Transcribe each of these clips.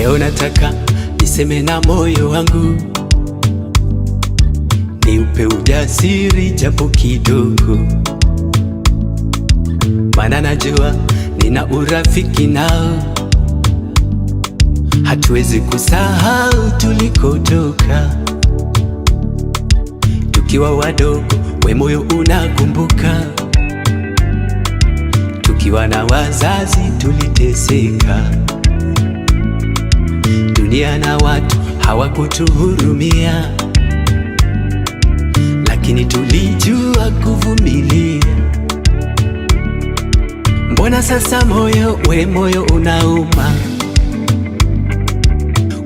Leo nataka niseme na moyo wangu, niupe ujasiri japo kidogo, maana najua nina urafiki nao. Hatuwezi kusahau tulikotoka, tukiwa wadogo we moyo unakumbuka, tukiwa na wazazi tuliteseka, dunia na watu hawakutuhurumia, lakini tulijua kuvumilia. Mbona sasa moyo unauma?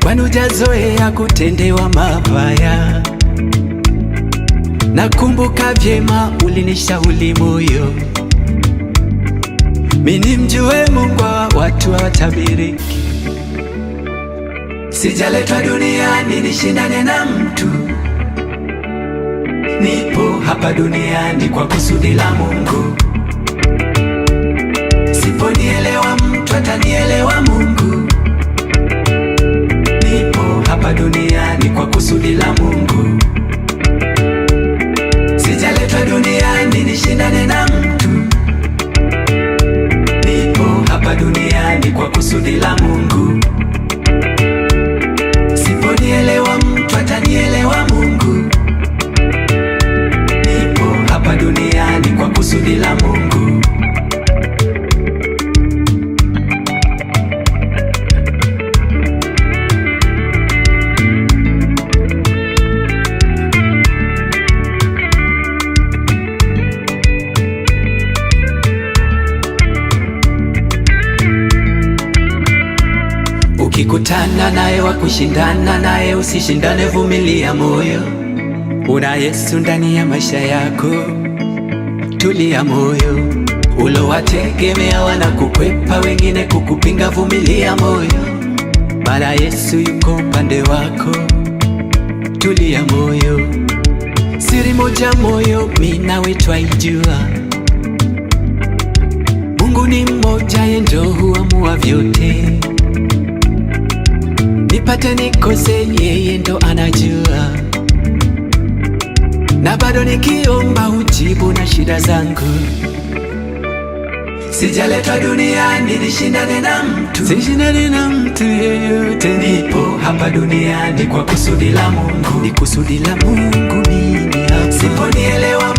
Kwani hujazoea kutendewa mabaya? Nakumbuka vyema ulinishauri moyo, mimi mjue Mungu wa watu hawatabiriki. Sijaletwa duniani nishindane na mtu, nipo hapa duniani kwa kusudi la Mungu. Siponielewa mtu atanielewa Mungu. Nipo hapa duniani kwa kusudi la Mungu. Sijaletwa duniani nishindane na mtu, nipo hapa duniani kwa kusudi la Mungu. Siponielewa mtu atanielewa Mungu. Nipo hapa duniani kwa kusudi la Mungu. Ukikutana naye wa kushindana naye, usishindane, vumilia moyo. Una Yesu ndani ya maisha yako, tulia moyo. Ulowategemea wanakukwepa, wengine kukupinga, vumilia moyo, maana Yesu yuko upande wako, tulia moyo. Siri moja moyo mimi nawe twaijua, Mungu ni mmoja, yeye ndo huamua vyote. Nipate nikose, yeye ndo anajua, na bado nikiomba hujibu na shida zangu. Sijaletwa duniani nishindane na mtu, sishindane na mtu yeyote. Nipo hapa duniani kwa kusudi la Mungu, ni kusudi la Mungu mimi hapa. Siponielewa